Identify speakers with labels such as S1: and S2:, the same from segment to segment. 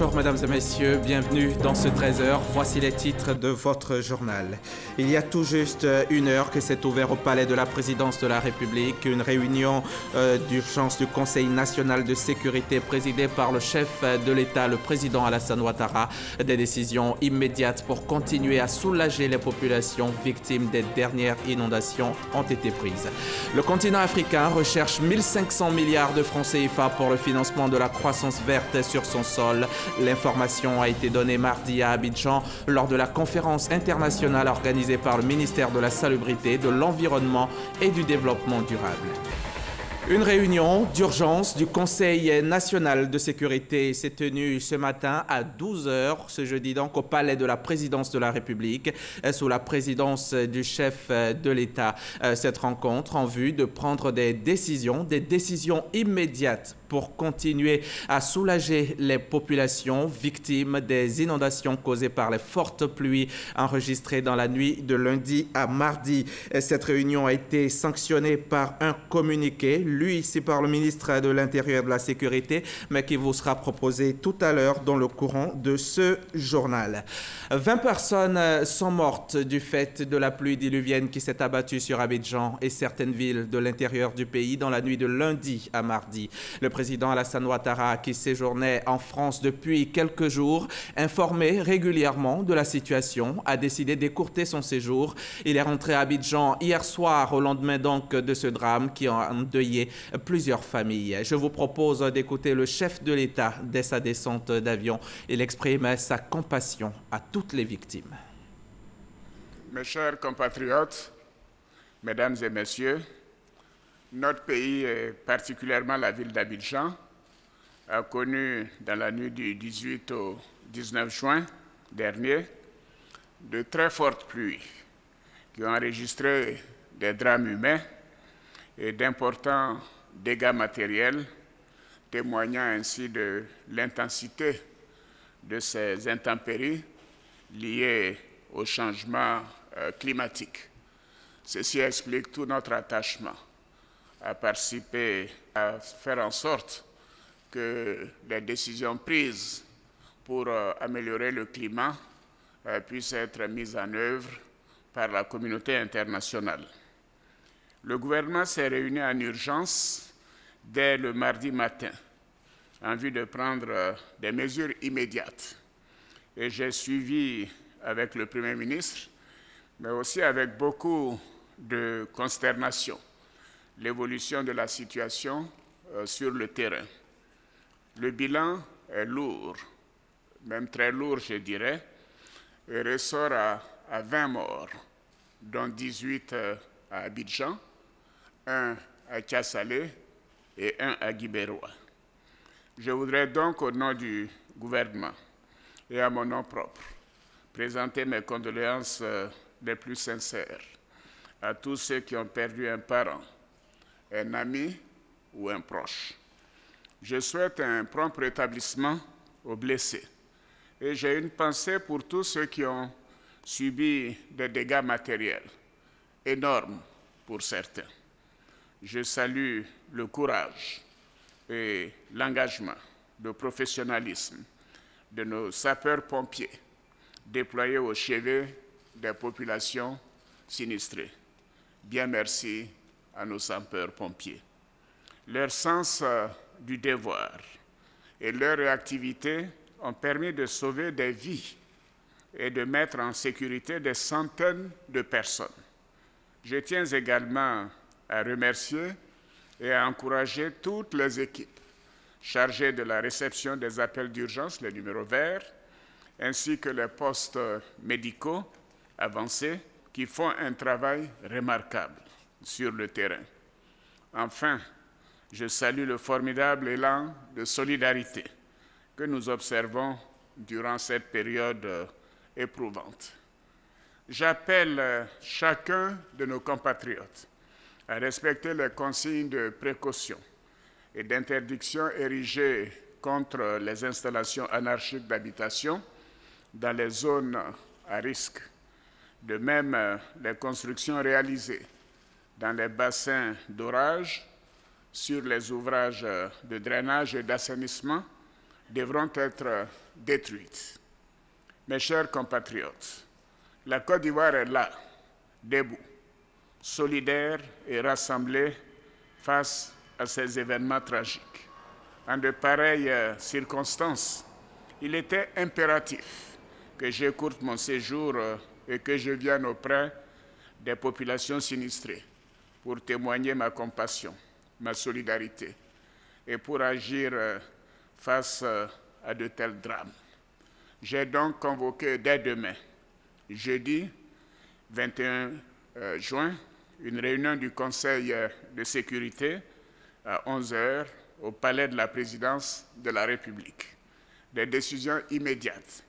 S1: Bonjour mesdames et messieurs, bienvenue dans ce 13h. Voici les titres de votre journal. Il y a tout juste une heure que s'est ouvert au palais de la présidence de la République une réunion d'urgence du Conseil national de sécurité présidée par le chef de l'État, le président Alassane Ouattara. Des décisions immédiates pour continuer à soulager les populations victimes des dernières inondations ont été prises. Le continent africain recherche 1500 milliards de francs CFA pour le financement de la croissance verte sur son sol. L'information a été donnée mardi à Abidjan lors de la conférence internationale organisée par le ministère de la Salubrité, de l'Environnement et du Développement durable. Une réunion d'urgence du Conseil national de sécurité s'est tenue ce matin à 12h, ce jeudi donc, au palais de la présidence de la République, sous la présidence du chef de l'État. Cette rencontre en vue de prendre des décisions immédiates pour continuer à soulager les populations victimes des inondations causées par les fortes pluies enregistrées dans la nuit de lundi à mardi. Cette réunion a été sanctionnée par un communiqué, lui ici par le ministre de l'Intérieur et de la Sécurité, mais qui vous sera proposé tout à l'heure dans le courant de ce journal. 20 personnes sont mortes du fait de la pluie diluvienne qui s'est abattue sur Abidjan et certaines villes de l'intérieur du pays dans la nuit de lundi à mardi. Le président Alassane Ouattara, qui séjournait en France depuis quelques jours, informé régulièrement de la situation, a décidé d'écourter son séjour. Il est rentré à Abidjan hier soir, au lendemain donc de ce drame qui a endeuillé plusieurs familles. Je vous propose d'écouter le chef de l'État dès sa descente d'avion. Il exprime sa compassion à toutes les victimes.
S2: Mes chers compatriotes, mesdames et messieurs, notre pays, et particulièrement la ville d'Abidjan, a connu dans la nuit du 18 au 19 juin dernier de très fortes pluies qui ont enregistré des drames humains et d'importants dégâts matériels, témoignant ainsi de l'intensité de ces intempéries liées au changement climatique. Ceci explique tout notre attachement à participer à faire en sorte que les décisions prises pour améliorer le climat puissent être mises en œuvre par la communauté internationale. Le gouvernement s'est réuni en urgence dès le mardi matin en vue de prendre des mesures immédiates. Et j'ai suivi avec le Premier ministre, mais aussi avec beaucoup de consternation, l'évolution de la situation sur le terrain. Le bilan est lourd, même très lourd, je dirais, et ressort à 20 morts, dont 18 à Abidjan, 1 à Thiassalé et 1 à Guibéroa. Je voudrais donc, au nom du gouvernement et à mon nom propre, présenter mes condoléances les plus sincères à tous ceux qui ont perdu un parent, un ami ou un proche. Je souhaite un prompt rétablissement aux blessés et j'ai une pensée pour tous ceux qui ont subi des dégâts matériels, énormes pour certains. Je salue le courage et l'engagement, le professionnalisme de nos sapeurs-pompiers déployés au chevet des populations sinistrées. Bien merci à nos sapeurs-pompiers. Leur sens du devoir et leur réactivité ont permis de sauver des vies et de mettre en sécurité des centaines de personnes. Je tiens également à remercier et à encourager toutes les équipes chargées de la réception des appels d'urgence, les numéros verts, ainsi que les postes médicaux avancés qui font un travail remarquable sur le terrain. Enfin, je salue le formidable élan de solidarité que nous observons durant cette période éprouvante. J'appelle chacun de nos compatriotes à respecter les consignes de précaution et d'interdiction érigées contre les installations anarchiques d'habitation dans les zones à risque. De même, les constructions réalisées dans les bassins d'orage, sur les ouvrages de drainage et d'assainissement devront être détruites. Mes chers compatriotes, la Côte d'Ivoire est là, debout, solidaire et rassemblée face à ces événements tragiques. En de pareilles circonstances, il était impératif que j'écourte mon séjour et que je vienne auprès des populations sinistrées pour témoigner ma compassion, ma solidarité et pour agir face à de tels drames. J'ai donc convoqué dès demain, jeudi 21 juin, une réunion du Conseil de sécurité à 11 h au Palais de la Présidence de la République. Des décisions immédiates,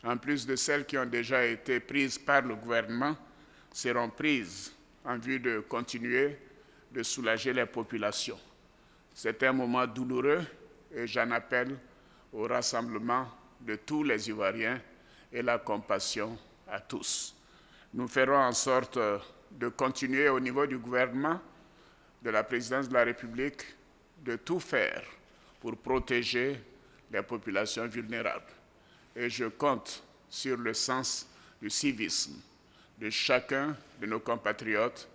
S2: en plus de celles qui ont déjà été prises par le gouvernement, seront prises en vue de continuer de soulager les populations. C'est un moment douloureux et j'en appelle au rassemblement de tous les Ivoiriens et la compassion à tous. Nous ferons en sorte de continuer au niveau du gouvernement, de la présidence de la République, de tout faire pour protéger les populations vulnérables. Et je compte sur le sens du civisme de chacun de nos compatriotes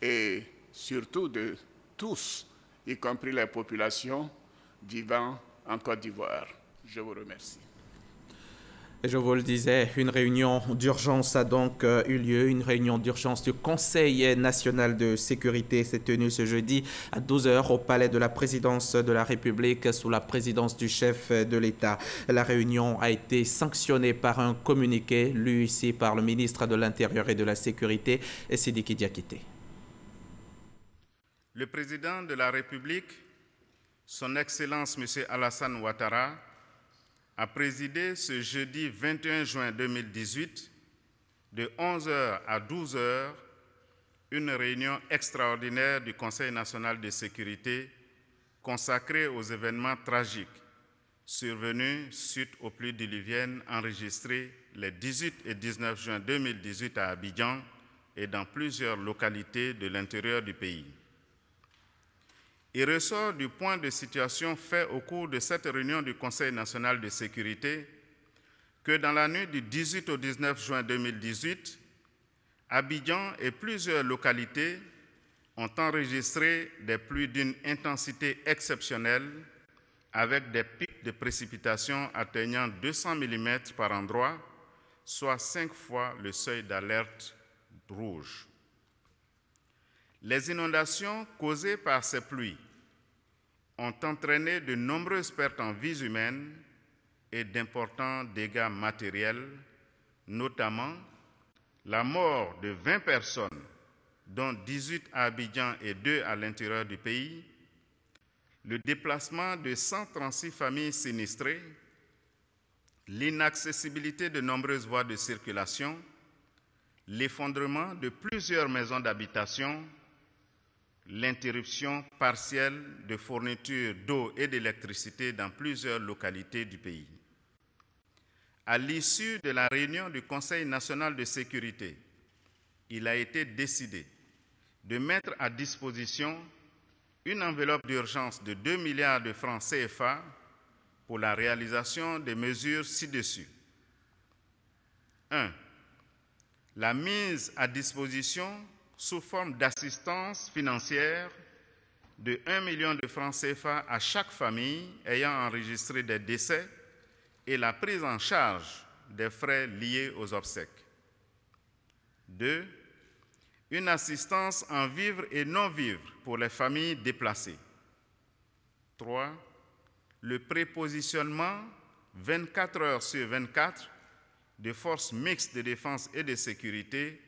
S2: et surtout de tous, y compris les populations vivant en Côte d'Ivoire. Je vous remercie.
S1: Je vous le disais, une réunion d'urgence a donc eu lieu. Une réunion d'urgence du Conseil national de sécurité s'est tenue ce jeudi à 12 h au Palais de la Présidence de la République sous la présidence du chef de l'État. La réunion a été sanctionnée par un communiqué lu ici par le ministre de l'Intérieur et de la Sécurité, Sidiki Diakité.
S3: Le président de la République, son Excellence M. Alassane Ouattara, a présidé ce jeudi 21 juin 2018, de 11 h à 12 h, une réunion extraordinaire du Conseil national de sécurité consacrée aux événements tragiques survenus suite aux pluies diluviennes enregistrées les 18 et 19 juin 2018 à Abidjan et dans plusieurs localités de l'intérieur du pays. Il ressort du point de situation fait au cours de cette réunion du Conseil national de sécurité que dans la nuit du 18 au 19 juin 2018, Abidjan et plusieurs localités ont enregistré des pluies d'une intensité exceptionnelle avec des pics de précipitations atteignant 200 mm par endroit, soit 5 fois le seuil d'alerte rouge. Les inondations causées par ces pluies ont entraîné de nombreuses pertes en vies humaines et d'importants dégâts matériels, notamment la mort de 20 personnes, dont 18 à Abidjan et 2 à l'intérieur du pays, le déplacement de 136 familles sinistrées, l'inaccessibilité de nombreuses voies de circulation, l'effondrement de plusieurs maisons d'habitation, l'interruption partielle de fourniture d'eau et d'électricité dans plusieurs localités du pays. À l'issue de la réunion du Conseil national de sécurité, il a été décidé de mettre à disposition une enveloppe d'urgence de 2 milliards de francs CFA pour la réalisation des mesures ci-dessus. 1. La mise à disposition sous forme d'assistance financière de 1 million de francs CFA à chaque famille ayant enregistré des décès et la prise en charge des frais liés aux obsèques. 2. Une assistance en vivres et non-vivres pour les familles déplacées. 3. Le prépositionnement 24 heures sur 24 de forces mixtes de défense et de sécurité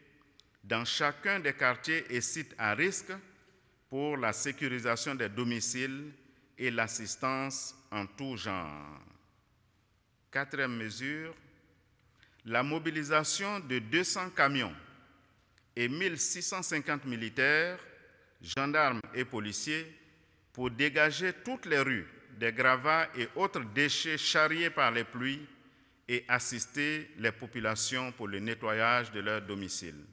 S3: dans chacun des quartiers et sites à risque pour la sécurisation des domiciles et l'assistance en tout genre. 4e mesure, la mobilisation de 200 camions et 1650 militaires, gendarmes et policiers pour dégager toutes les rues des gravats et autres déchets charriés par les pluies et assister les populations pour le nettoyage de leurs domiciles.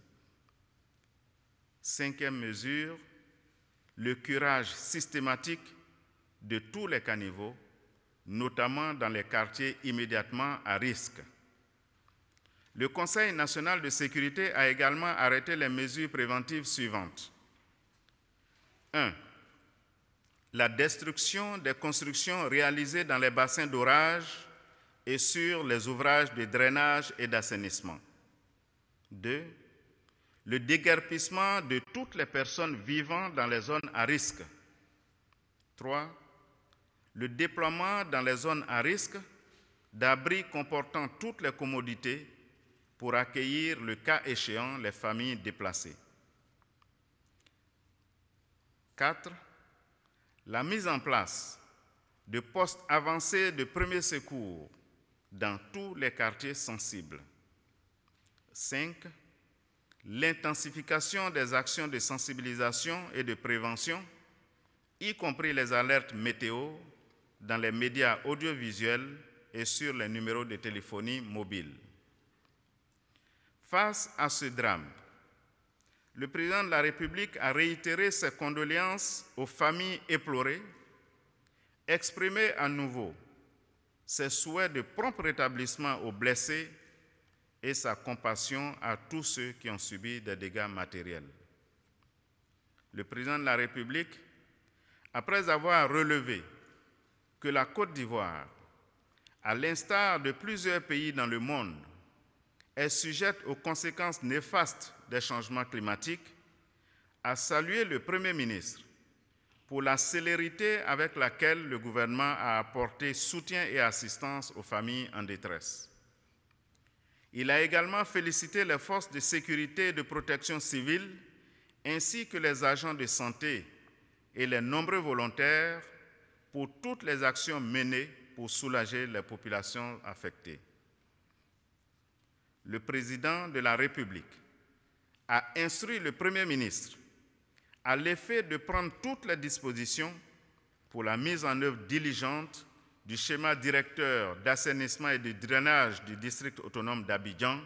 S3: 5e mesure, le curage systématique de tous les caniveaux, notamment dans les quartiers immédiatement à risque. Le Conseil national de sécurité a également arrêté les mesures préventives suivantes. 1. La destruction des constructions réalisées dans les bassins d'orage et sur les ouvrages de drainage et d'assainissement. 2. Le déguerpissement de toutes les personnes vivant dans les zones à risque. 3. Le déploiement dans les zones à risque d'abris comportant toutes les commodités pour accueillir, le cas échéant, les familles déplacées. 4. La mise en place de postes avancés de premiers secours dans tous les quartiers sensibles. 5. L'intensification des actions de sensibilisation et de prévention, y compris les alertes météo dans les médias audiovisuels et sur les numéros de téléphonie mobile. Face à ce drame, le président de la République a réitéré ses condoléances aux familles éplorées, exprimé à nouveau ses souhaits de prompt rétablissement aux blessés et sa compassion à tous ceux qui ont subi des dégâts matériels. Le président de la République, après avoir relevé que la Côte d'Ivoire, à l'instar de plusieurs pays dans le monde, est sujette aux conséquences néfastes des changements climatiques, a salué le Premier ministre pour la célérité avec laquelle le gouvernement a apporté soutien et assistance aux familles en détresse. Il a également félicité les forces de sécurité et de protection civile, ainsi que les agents de santé et les nombreux volontaires pour toutes les actions menées pour soulager les populations affectées. Le président de la République a instruit le Premier ministre à l'effet de prendre toutes les dispositions pour la mise en œuvre diligente du schéma directeur d'assainissement et de drainage du district autonome d'Abidjan,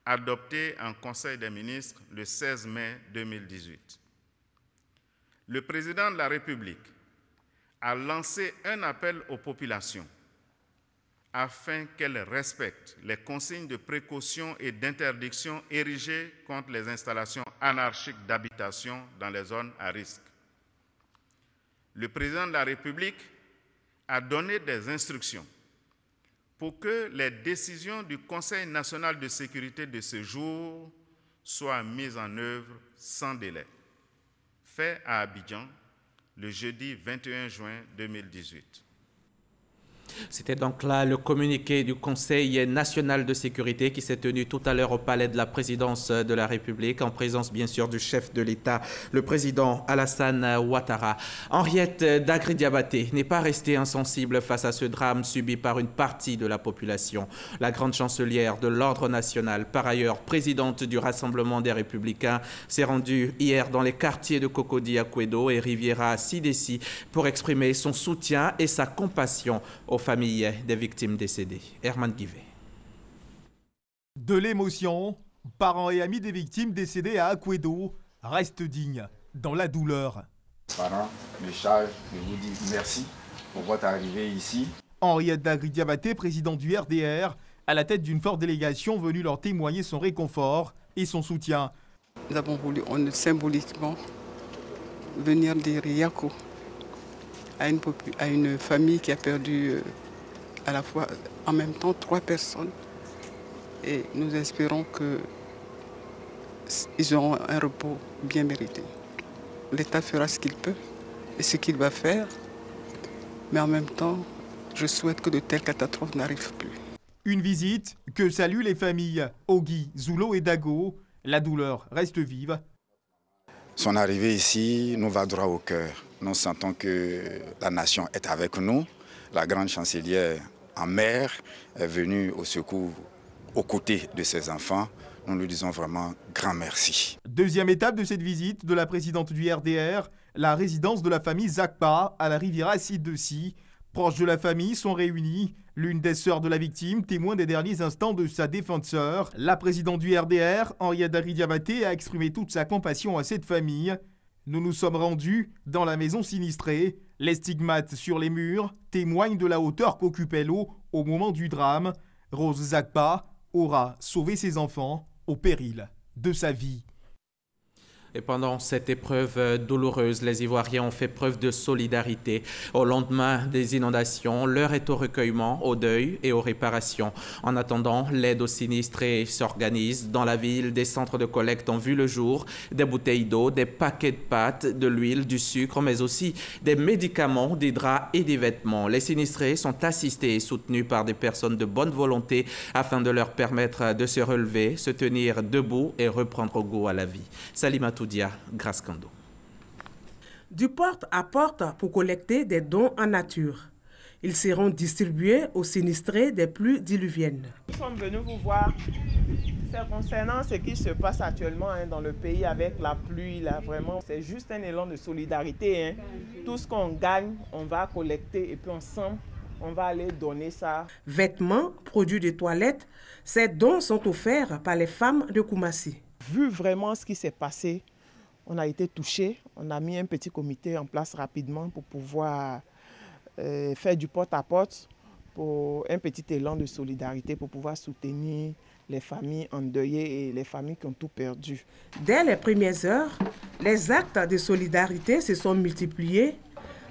S3: adopté en Conseil des ministres le 16 mai 2018. Le président de la République a lancé un appel aux populations afin qu'elles respectent les consignes de précaution et d'interdiction érigées contre les installations anarchiques d'habitation dans les zones à risque. Le président de la République a donné des instructions pour que les décisions du Conseil national de sécurité de ce jour soient mises en œuvre sans délai. Fait à Abidjan le jeudi 21 juin 2018.
S1: C'était donc là le communiqué du Conseil national de sécurité qui s'est tenu tout à l'heure au palais de la présidence de la République, en présence bien sûr du chef de l'État, le président Alassane Ouattara. Henriette Dagri-Diabaté n'est pas restée insensible face à ce drame subi par une partie de la population. La grande chancelière de l'Ordre national, par ailleurs présidente du Rassemblement des Républicains, s'est rendue hier dans les quartiers de Cocody à Kouédo et Riviera à Sidessi pour exprimer son soutien et sa compassion aux familles des victimes décédées. Herman Guivet.
S4: De l'émotion, parents et amis des victimes décédées à Akouédo restent dignes dans la douleur.
S5: Parents, me charge de vous dire merci pour votre arrivée ici. Henriette
S4: Dagri-Diabaté, présidente du RDR, à la tête d'une forte délégation venue leur témoigner son réconfort et son soutien.
S6: Nous avons voulu symboliquement venir dire Yako à une famille qui a perdu à la fois, en même temps, 3 personnes. Et nous espérons qu'ils auront un repos bien mérité. L'État fera ce qu'il peut et ce qu'il va faire, mais en même temps, je souhaite que de telles catastrophes n'arrivent plus.
S4: Une visite que saluent les familles Ogui, Zoulo et Dago. La douleur reste vive.
S5: Son arrivée ici nous va droit au cœur. Nous sentons que la nation est avec nous. La grande chancelière en mer est venue au secours aux côtés de ses enfants. Nous lui disons vraiment grand merci.
S4: Deuxième étape de cette visite de la présidente du RDR, la résidence de la famille Zakpa à la Riviera Sidessi. Proches de la famille sont réunis. L'une des sœurs de la victime, témoin des derniers instants de sa défenseur. La présidente du RDR, Henriette Dagri-Diabaté, a exprimé toute sa compassion à cette famille. Nous nous sommes rendus dans la maison sinistrée. Les stigmates sur les murs témoignent de la hauteur qu'occupait l'eau au moment du drame. Rose Zakpa aura sauvé ses enfants au péril de sa vie.
S1: Et pendant cette épreuve douloureuse, les Ivoiriens ont fait preuve de solidarité. Au lendemain des inondations, l'heure est au recueillement, au deuil et aux réparations. En attendant, l'aide aux sinistrés s'organise. Dans la ville, des centres de collecte ont vu le jour, des bouteilles d'eau, des paquets de pâtes, de l'huile, du sucre, mais aussi des médicaments, des draps et des vêtements. Les sinistrés sont assistés et soutenus par des personnes de bonne volonté afin de leur permettre de se relever, se tenir debout et reprendre goût à la vie. Salima Toudia, Grâce Kando.
S7: Du porte à porte pour collecter des dons en nature. Ils seront distribués aux sinistrés des pluies diluviennes.
S8: Nous sommes venus vous voir. C'est concernant ce qui se passe actuellement dans le pays avec la pluie. Là, vraiment, c'est juste un élan de solidarité. Tout ce qu'on gagne, on va collecter et puis ensemble, on va aller donner ça.
S7: Vêtements, produits de toilette, ces dons sont offerts par les femmes de Koumassi.
S8: Vu vraiment ce qui s'est passé, on a été touchés. On a mis un petit comité en place rapidement pour pouvoir faire du porte-à-porte pour un petit élan de solidarité pour pouvoir soutenir les familles endeuillées et les familles qui ont tout perdu.
S7: Dès les premières heures, les actes de solidarité se sont multipliés.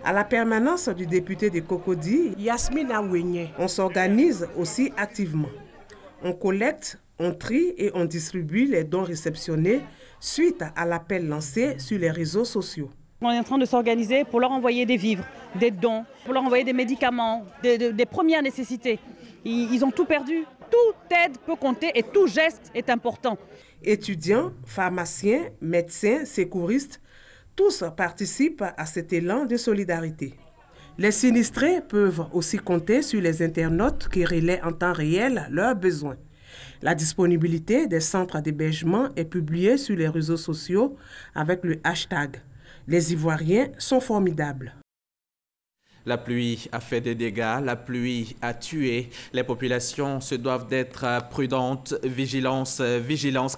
S7: À la permanence du député de Cocody, Yasmina Wenye, on s'organise aussi activement. On collecte, on trie et on distribue les dons réceptionnés suite à l'appel lancé sur les réseaux sociaux.
S9: On est en train de s'organiser pour leur envoyer des vivres, des dons, pour leur envoyer des médicaments, des premières nécessités. Ils ont tout perdu. Toute aide peut compter et tout geste est important.
S7: Étudiants, pharmaciens, médecins, secouristes, tous participent à cet élan de solidarité. Les sinistrés peuvent aussi compter sur les internautes qui relaient en temps réel leurs besoins. La disponibilité des centres d'hébergement est publiée sur les réseaux sociaux avec le hashtag « Les Ivoiriens sont formidables ».
S1: La pluie a fait des dégâts, la pluie a tué. Les populations se doivent d'être prudentes, vigilance,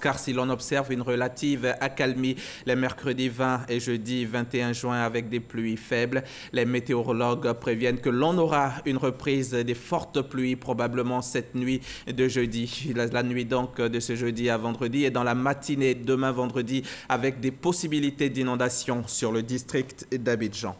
S1: car si l'on observe une relative accalmie les mercredis 20 et jeudi 21 juin avec des pluies faibles, les météorologues préviennent que l'on aura une reprise des fortes pluies probablement cette nuit de jeudi, la nuit donc de ce jeudi à vendredi et dans la matinée demain vendredi avec des possibilités d'inondation sur le district d'Abidjan.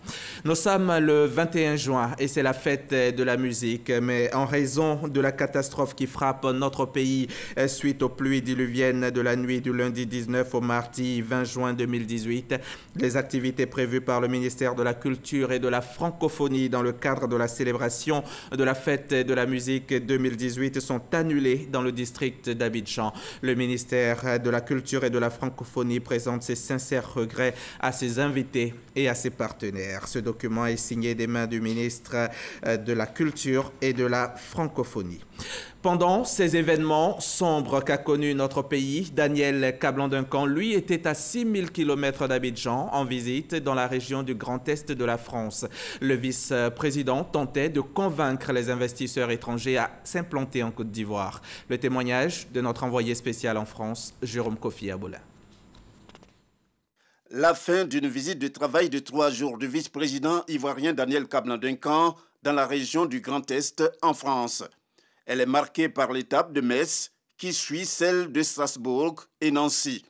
S1: Nous sommes le 21 juin et c'est la fête de la musique, mais en raison de la catastrophe qui frappe notre pays suite aux pluies diluviennes de la nuit du lundi 19 au mardi 20 juin 2018, les activités prévues par le ministère de la Culture et de la Francophonie dans le cadre de la célébration de la fête de la musique 2018 sont annulées dans le district d'Abidjan. Le ministère de la Culture et de la Francophonie présente ses sincères regrets à ses invités et à ses partenaires. Ce document est signé des mains du ministre de la Culture et de la Francophonie. Pendant ces événements sombres qu'a connus notre pays, Daniel Kablan-Duncan, lui, était à 6000 km d'Abidjan en visite dans la région du Grand Est de la France. Le vice-président tentait de convaincre les investisseurs étrangers à s'implanter en Côte d'Ivoire. Le témoignage de notre envoyé spécial en France, Jérôme Kofi Aboula.
S10: La fin d'une visite de travail de 3 jours du vice-président ivoirien Daniel Kablan-Duncan dans la région du Grand Est en France. Elle est marquée par l'étape de Metz qui suit celle de Strasbourg et Nancy.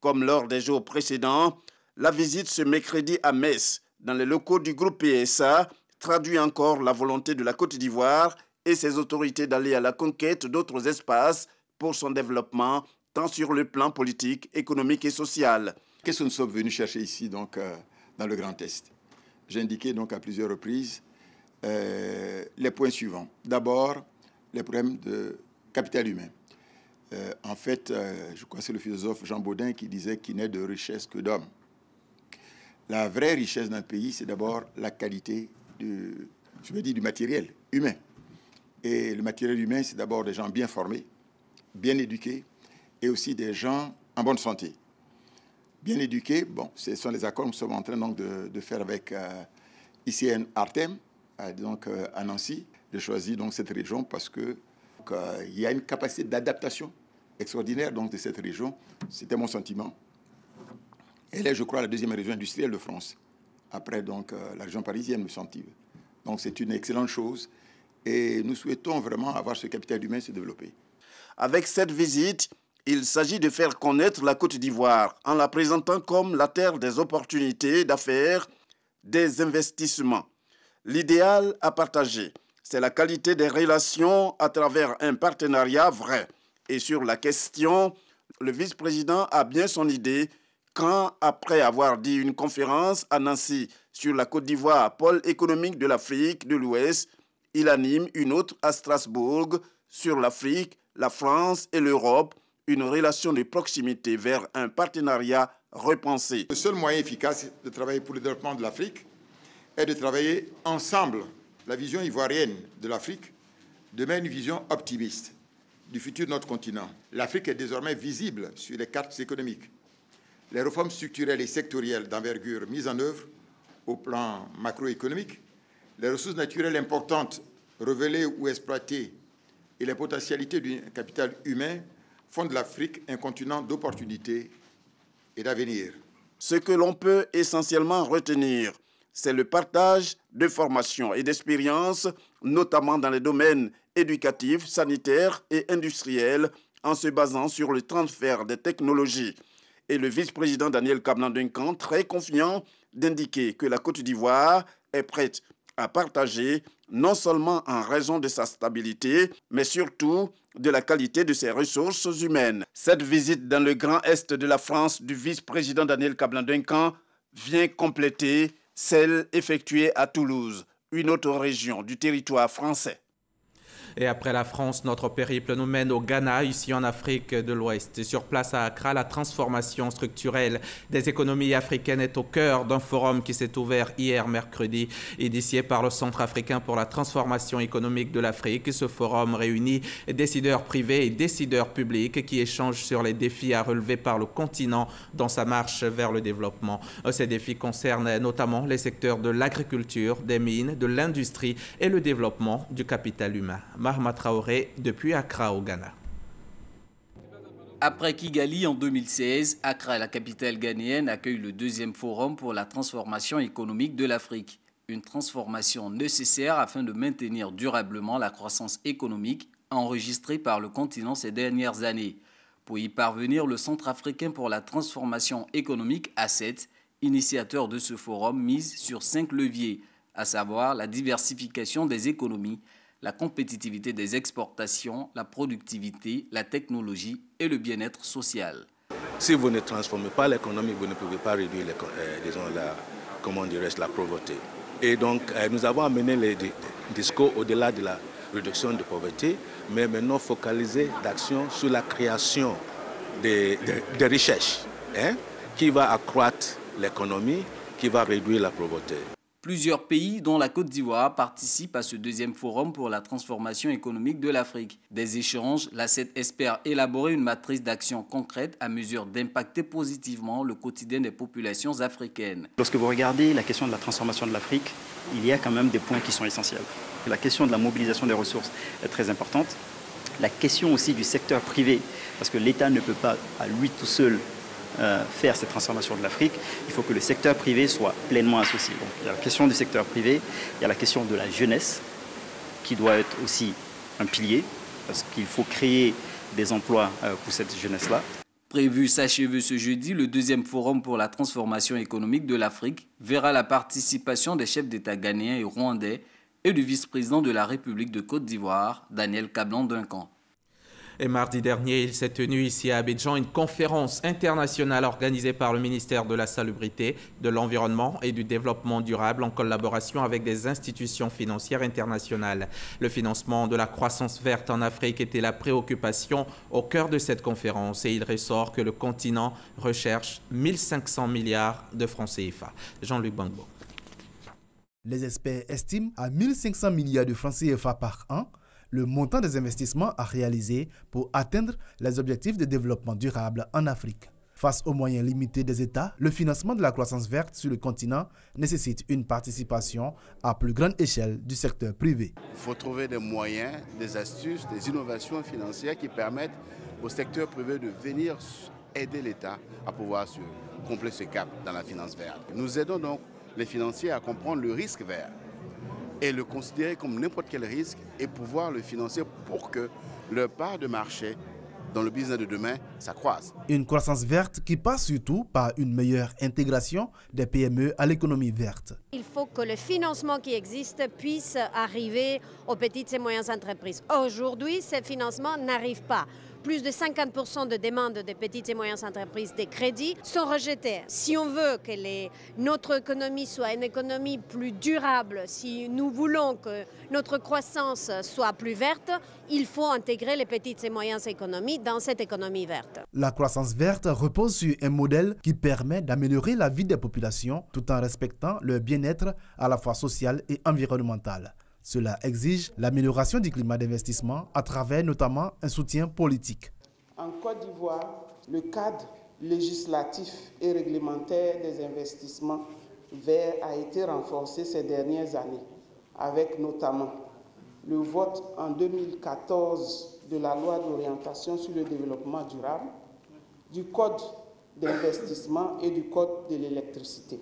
S10: Comme lors des jours précédents, la visite ce mercredi à Metz dans les locaux du groupe PSA traduit encore la volonté de la Côte d'Ivoire et ses autorités d'aller à la conquête d'autres espaces pour son développement, tant sur le plan politique, économique et social.
S11: Qu'est-ce que nous sommes venus chercher ici donc, dans le Grand Est? J'ai indiqué donc à plusieurs reprises les points suivants. D'abord, les problèmes de capital humain. En fait, je crois que c'est le philosophe Jean Baudin qui disait qu'il n'est de richesse que d'hommes. La vraie richesse d'un pays, c'est d'abord la qualité du matériel humain. Et le matériel humain, c'est d'abord des gens bien formés, bien éduqués, et aussi des gens en bonne santé. Bien éduqués, bon, ce sont les accords que nous sommes en train donc, de faire avec ICN Artem, donc à Nancy, de choisir donc cette région parce que il y a une capacité d'adaptation extraordinaire donc de cette région. C'était mon sentiment. Elle est, je crois, la deuxième région industrielle de France après donc, la région parisienne, me semble-t-il. Donc c'est une excellente chose et nous souhaitons vraiment avoir ce capital humain se développer.
S10: Avec cette visite, il s'agit de faire connaître la Côte d'Ivoire en la présentant comme la terre des opportunités d'affaires, des investissements. L'idéal à partager, c'est la qualité des relations à travers un partenariat vrai. Et sur la question, le vice-président a bien son idée quand, après avoir dit une conférence à Nancy sur la Côte d'Ivoire, pôle économique de l'Afrique de l'Ouest, il anime une autre à Strasbourg sur l'Afrique, la France et l'Europe, une relation de proximité vers un partenariat repensé.
S11: Le seul moyen efficace de travailler pour le développement de l'Afrique est de travailler ensemble. La vision ivoirienne de l'Afrique demeure une vision optimiste du futur de notre continent. L'Afrique est désormais visible sur les cartes économiques. Les réformes structurelles et sectorielles d'envergure mises en œuvre au plan macroéconomique, les ressources naturelles importantes révélées ou exploitées et les potentialités du capital humain font de l'Afrique un continent d'opportunités et d'avenir.
S10: Ce que l'on peut essentiellement retenir, c'est le partage de formations et d'expériences, notamment dans les domaines éducatifs, sanitaires et industriels, en se basant sur le transfert des technologies. Et le vice-président Daniel Kablan-Duncan, très confiant, d'indiquer que la Côte d'Ivoire est prête à partager, non seulement en raison de sa stabilité, mais surtout de la qualité de ses ressources humaines. Cette visite dans le Grand Est de la France du vice-président Daniel Kablan-Duncan vient compléter celle effectuée à Toulouse, une autre région du territoire français.
S1: Et après la France, notre périple nous mène au Ghana, ici en Afrique de l'Ouest. Sur place à Accra, la transformation structurelle des économies africaines est au cœur d'un forum qui s'est ouvert hier mercredi, initié par le Centre africain pour la transformation économique de l'Afrique. Ce forum réunit décideurs privés et décideurs publics qui échangent sur les défis à relever par le continent dans sa marche vers le développement. Ces défis concernent notamment les secteurs de l'agriculture, des mines, de l'industrie et le développement du capital humain. Mahama Traoré depuis Accra au Ghana.
S12: Après Kigali en 2016, Accra, la capitale ghanéenne, accueille le deuxième forum pour la transformation économique de l'Afrique. Une transformation nécessaire afin de maintenir durablement la croissance économique enregistrée par le continent ces dernières années. Pour y parvenir, le Centre africain pour la transformation économique, A7, initiateur de ce forum, mise sur 5 leviers, à savoir la diversification des économies, la compétitivité des exportations, la productivité, la technologie et le bien-être social.
S13: Si vous ne transformez pas l'économie, vous ne pouvez pas réduire la pauvreté. Et donc, nous avons amené les discours au-delà de la réduction de pauvreté, mais maintenant focaliser l'action sur la création de richesses, qui va accroître l'économie, qui va réduire la pauvreté.
S12: Plusieurs pays, dont la Côte d'Ivoire, participent à ce deuxième forum pour la transformation économique de l'Afrique. Des échanges, l'A7 espère élaborer une matrice d'action concrète à mesure d'impacter positivement le quotidien des populations africaines.
S14: Lorsque vous regardez la question de la transformation de l'Afrique, il y a quand même des points qui sont essentiels. La question de la mobilisation des ressources est très importante. La question aussi du secteur privé, parce que l'État ne peut pas à lui tout seul faire cette transformation de l'Afrique, il faut que le secteur privé soit pleinement associé. Donc, il y a la question du secteur privé, il y a la question de la jeunesse, qui doit être aussi un pilier, parce qu'il faut créer des emplois pour cette jeunesse-là.
S12: Prévu s'achever ce jeudi, le deuxième forum pour la transformation économique de l'Afrique verra la participation des chefs d'État ghanéens et rwandais et du vice-président de la République de Côte d'Ivoire, Daniel Kablan-Duncan.
S1: Et mardi dernier, il s'est tenu ici à Abidjan une conférence internationale organisée par le ministère de la Salubrité, de l'Environnement et du Développement durable en collaboration avec des institutions financières internationales. Le financement de la croissance verte en Afrique était la préoccupation au cœur de cette conférence et il ressort que le continent recherche 1500 milliards de francs CFA. Jean-Luc Bangbo.
S15: Les experts estiment à 1500 milliards de francs CFA par an le montant des investissements à réaliser pour atteindre les objectifs de développement durable en Afrique. Face aux moyens limités des États, le financement de la croissance verte sur le continent nécessite une participation à plus grande échelle du secteur privé.
S16: Il faut trouver des moyens, des astuces, des innovations financières qui permettent au secteur privé de venir aider l'État à pouvoir se compléter ce cap dans la finance verte. Nous aidons donc les financiers à comprendre le risque vert et le considérer comme n'importe quel risque et pouvoir le financer pour que leur part de marché dans le business de demain s'accroisse.
S15: Une croissance verte qui passe surtout par une meilleure intégration des PME à l'économie verte.
S17: Il faut que le financement qui existe puisse arriver aux petites et moyennes entreprises. Aujourd'hui, ces financements n'arrivent pas. Plus de 50% de demandes des petites et moyennes entreprises des crédits sont rejetées. Si on veut que notre économie soit une économie plus durable, si nous voulons que notre croissance soit plus verte, il faut intégrer les petites et moyennes économies dans cette économie verte.
S15: La croissance verte repose sur un modèle qui permet d'améliorer la vie des populations tout en respectant leur bien-être à la fois social et environnemental. Cela exige l'amélioration du climat d'investissement à travers notamment un soutien politique.
S18: En Côte d'Ivoire, le cadre législatif et réglementaire des investissements verts a été renforcé ces dernières années, avec notamment le vote en 2014 de la loi d'orientation sur le développement durable, du code d'investissement et du code de l'électricité.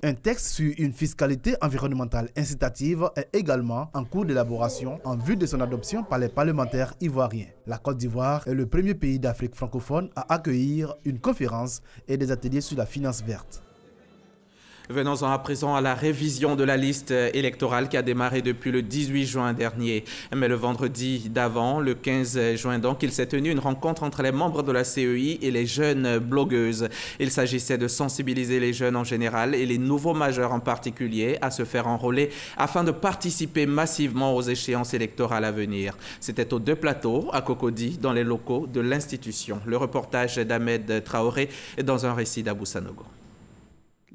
S15: Un texte sur une fiscalité environnementale incitative est également en cours d'élaboration en vue de son adoption par les parlementaires ivoiriens. La Côte d'Ivoire est le premier pays d'Afrique francophone à accueillir une conférence et des ateliers sur la finance verte.
S1: Venons-en à présent à la révision de la liste électorale qui a démarré depuis le 18 juin dernier. Mais le vendredi d'avant, le 15 juin donc, il s'est tenu une rencontre entre les membres de la CEI et les jeunes blogueuses. Il s'agissait de sensibiliser les jeunes en général et les nouveaux majeurs en particulier à se faire enrôler afin de participer massivement aux échéances électorales à venir. C'était aux deux plateaux, à Cocody, dans les locaux de l'institution. Le reportage d'Ahmed Traoré est dans un récit d'Abou Sanogo.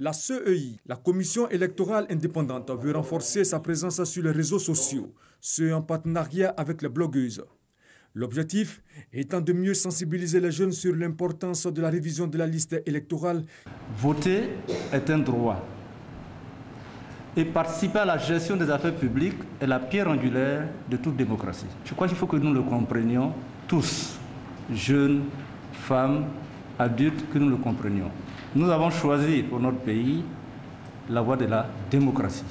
S19: La CEI, la Commission électorale indépendante, veut renforcer sa présence sur les réseaux sociaux, ce en partenariat avec les blogueuses. L'objectif étant de mieux sensibiliser les jeunes sur l'importance de la révision de la liste électorale.
S20: Voter est un droit. Et participer à la gestion des affaires publiques est la pierre angulaire de toute démocratie. Je crois qu'il faut que nous le comprenions tous, jeunes, femmes, adultes, que nous le comprenions. Nous avons choisi pour notre pays la voie de la démocratie.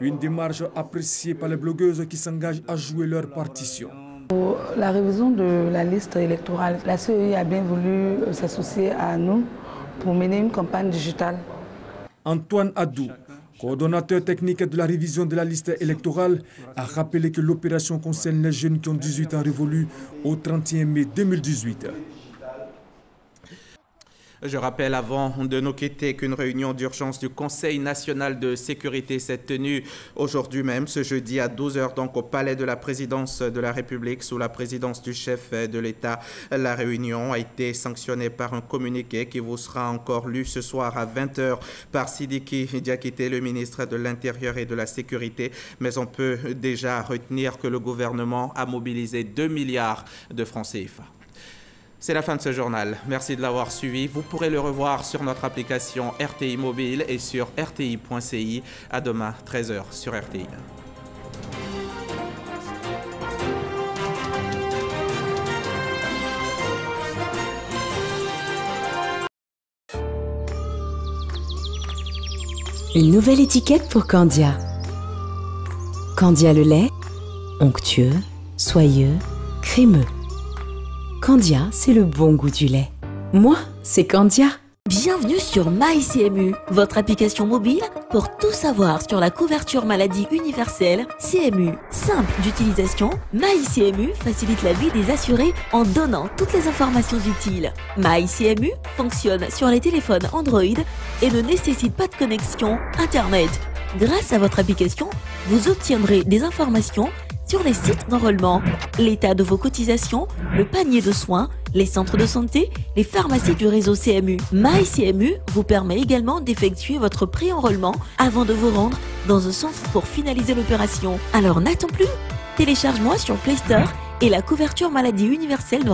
S19: Une démarche appréciée par les blogueuses qui s'engagent à jouer leur partition.
S21: Pour la révision de la liste électorale, la CEI a bien voulu s'associer à nous pour mener une campagne digitale.
S19: Antoine Adou, coordonnateur technique de la révision de la liste électorale, a rappelé que l'opération concerne les jeunes qui ont 18 ans révolus au 31 mai 2018.
S1: Je rappelle avant de nous quitter qu'une réunion d'urgence du Conseil national de sécurité s'est tenue aujourd'hui même, ce jeudi à 12 h, donc au palais de la présidence de la République sous la présidence du chef de l'État. La réunion a été sanctionnée par un communiqué qui vous sera encore lu ce soir à 20 h par Sidiki Diakité, le ministre de l'Intérieur et de la Sécurité. Mais on peut déjà retenir que le gouvernement a mobilisé 2 milliards de francs CFA. C'est la fin de ce journal. Merci de l'avoir suivi. Vous pourrez le revoir sur notre application RTI Mobile et sur rti.ci. À demain, 13 h sur RTI.
S22: Une nouvelle étiquette pour Candia. Candia le lait, onctueux, soyeux, crémeux. Candia, c'est le bon goût du lait. Moi, c'est Candia.
S23: Bienvenue sur MyCMU, votre application mobile pour tout savoir sur la couverture maladie universelle CMU. Simple d'utilisation, MyCMU facilite la vie des assurés en donnant toutes les informations utiles. MyCMU fonctionne sur les téléphones Android et ne nécessite pas de connexion Internet. Grâce à votre application, vous obtiendrez des informations sur les sites d'enrôlement, l'état de vos cotisations, le panier de soins, les centres de santé, les pharmacies du réseau CMU. MyCMU vous permet également d'effectuer votre pré-enrôlement avant de vous rendre dans un centre pour finaliser l'opération. Alors n'attends plus, télécharge-moi sur Play Store et la couverture maladie universelle